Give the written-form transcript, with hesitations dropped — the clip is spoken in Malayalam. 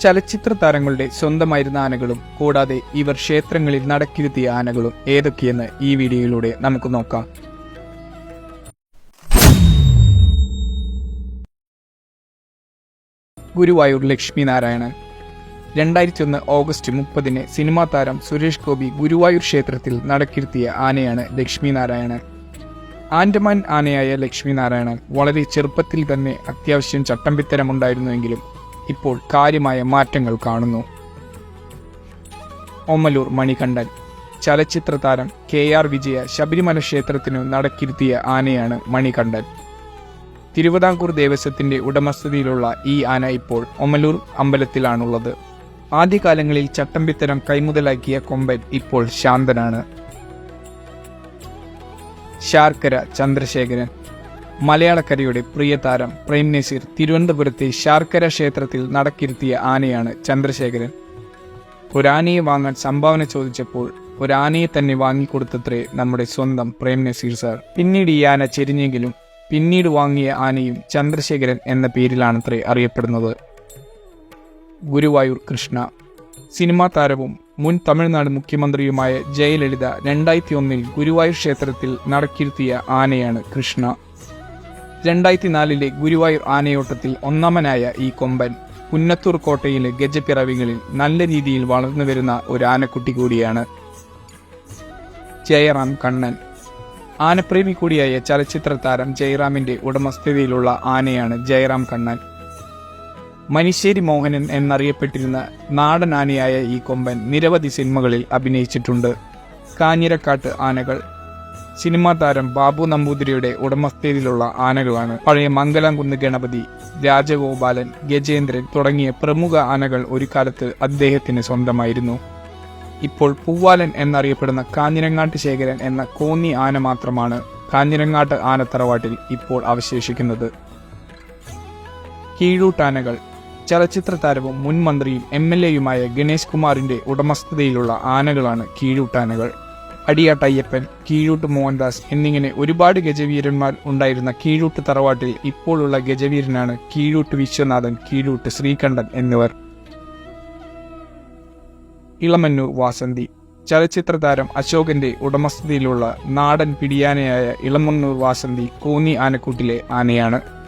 ചലച്ചിത്ര താരങ്ങളുടെ സ്വന്തമായിരുന്ന ആനകളും കൂടാതെ ഇവർ ക്ഷേത്രങ്ങളിൽ നടക്കിരുത്തിയ ആനകളും ഏതൊക്കെയെന്ന് ഈ വീഡിയോയിലൂടെ നമുക്ക് നോക്കാം. ഗുരുവായൂർ ലക്ഷ്മി നാരായണൻ. 2001 ഓഗസ്റ്റ് 30 സിനിമാ താരം സുരേഷ് ഗോപി ഗുരുവായൂർ ക്ഷേത്രത്തിൽ നടക്കിരുത്തിയ ആനയാണ് ലക്ഷ്മി നാരായണൻ. ആൻഡമാൻ ആനയായ ലക്ഷ്മി നാരായണൻ വളരെ ചെറുപ്പത്തിൽ തന്നെ അത്യാവശ്യം ചട്ടമ്പിത്തരമുണ്ടായിരുന്നുവെങ്കിലും ഇപ്പോൾ കാര്യമായ മാറ്റങ്ങൾ കാണുന്നു. ഓമലൂർ മണികണ്ഠൻ. ചലച്ചിത്ര താരം KR വിജയ ശബരിമല ക്ഷേത്രത്തിനു നടക്കിരുത്തിയ ആനയാണ് മണികണ്ഠൻ. തിരുവിതാംകൂർ ദേവസ്വത്തിന്റെ ഉടമസ്ഥതയിലുള്ള ഈ ആന ഇപ്പോൾ ഓമലൂർ അമ്പലത്തിലാണുള്ളത്. ആദ്യകാലങ്ങളിൽ ചട്ടമ്പിത്തരം കൈമുതലാക്കിയ കൊമ്പൻ ഇപ്പോൾ ശാന്തനാണ്. ശാർക്കര ചന്ദ്രശേഖരൻ. മലയാളക്കരയുടെ പ്രിയ താരം പ്രേം നസീർ തിരുവനന്തപുരത്തെ ശാർക്കര ക്ഷേത്രത്തിൽ നടക്കിരുത്തിയ ആനയാണ് ചന്ദ്രശേഖരൻ. ഒരാനയെ വാങ്ങാൻ സംഭാവന ചോദിച്ചപ്പോൾ ഒരാനയെ തന്നെ വാങ്ങിക്കൊടുത്തത്രേ നമ്മുടെ സ്വന്തം പ്രേം നസീർ സാർ. പിന്നീട് ഈ ആന ചെരിഞ്ഞെങ്കിലും പിന്നീട് വാങ്ങിയ ആനയും ചന്ദ്രശേഖരൻ എന്ന പേരിലാണത്രേ അറിയപ്പെടുന്നത്. ഗുരുവായൂർ കൃഷ്ണ. സിനിമാ താരവും മുൻ തമിഴ്നാട് മുഖ്യമന്ത്രിയുമായ ജയലളിത 2001 ഗുരുവായൂർ ക്ഷേത്രത്തിൽ നടക്കിരുത്തിയ ആനയാണ് കൃഷ്ണ. 2004 ഗുരുവായൂർ ആനയോട്ടത്തിൽ ഒന്നാമനായ ഈ കൊമ്പൻ പുന്നത്തൂർ കോട്ടയിലെ ഗജപ്പിറവികളിൽ നല്ല രീതിയിൽ വളർന്നു വരുന്ന ഒരു ആനക്കുട്ടി കൂടിയാണ്. ജയറാം കണ്ണൻ. ആനപ്രേമി കൂടിയായ ചലച്ചിത്ര താരം ജയറാമിന്റെ ഉടമസ്ഥതയിലുള്ള ആനയാണ് ജയറാം കണ്ണൻ. മനിശ്ശേരി മോഹനൻ എന്നറിയപ്പെട്ടിരുന്ന നാടൻ ആനയായ ഈ കൊമ്പൻ നിരവധി സിനിമകളിൽ അഭിനയിച്ചിട്ടുണ്ട്. കാഞ്ഞിരക്കാട്ട് ആനകൾ. സിനിമാ താരം ബാബു നമ്പൂതിരിയുടെ ഉടമസ്ഥതയിലുള്ള ആനകളാണ്. പഴയ മംഗലാംകുന്ന് ഗണപതി, രാജഗോപാലൻ, ഗജേന്ദ്രൻ തുടങ്ങിയ പ്രമുഖ ആനകൾ ഒരു കാലത്ത് അദ്ദേഹത്തിന് സ്വന്തമായിരുന്നു. ഇപ്പോൾ പൂവാലൻ എന്നറിയപ്പെടുന്ന കാഞ്ഞിരങ്ങാട്ട് ശേഖരൻ എന്ന കോന്നി ആന മാത്രമാണ് കാഞ്ഞിരങ്ങാട്ട് ആനത്തറവാട്ടിൽ ഇപ്പോൾ അവശേഷിക്കുന്നത്. കീഴൂട്ടാനകൾ. ചലച്ചിത്ര താരവും മുൻ മന്ത്രിയും MLA-യുമായ ഗണേഷ് കുമാറിന്റെ ഉടമസ്ഥതയിലുള്ള ആനകളാണ് കീഴൂട്ടാനകൾ. അടിയാട്ട് അയ്യപ്പൻ, കീഴൂട്ട് മോഹൻദാസ് എന്നിങ്ങനെ ഒരുപാട് ഗജവീരന്മാർ ഉണ്ടായിരുന്ന കീഴൂട്ട് തറവാട്ടിൽ ഇപ്പോഴുള്ള ഗജവീരനാണ് കീഴൂട്ട് വിശ്വനാഥൻ, കീഴൂട്ട് ശ്രീകണ്ഠൻ എന്നിവർ. ഇളമന്നൂർ വാസന്തി. ചലച്ചിത്ര താരം അശോകന്റെ ഉടമസ്ഥതയിലുള്ള നാടൻ പിടിയാനയായ ഇളമന്നൂർ വാസന്തി കോന്നി ആനക്കൂട്ടിലെ ആനയാണ്.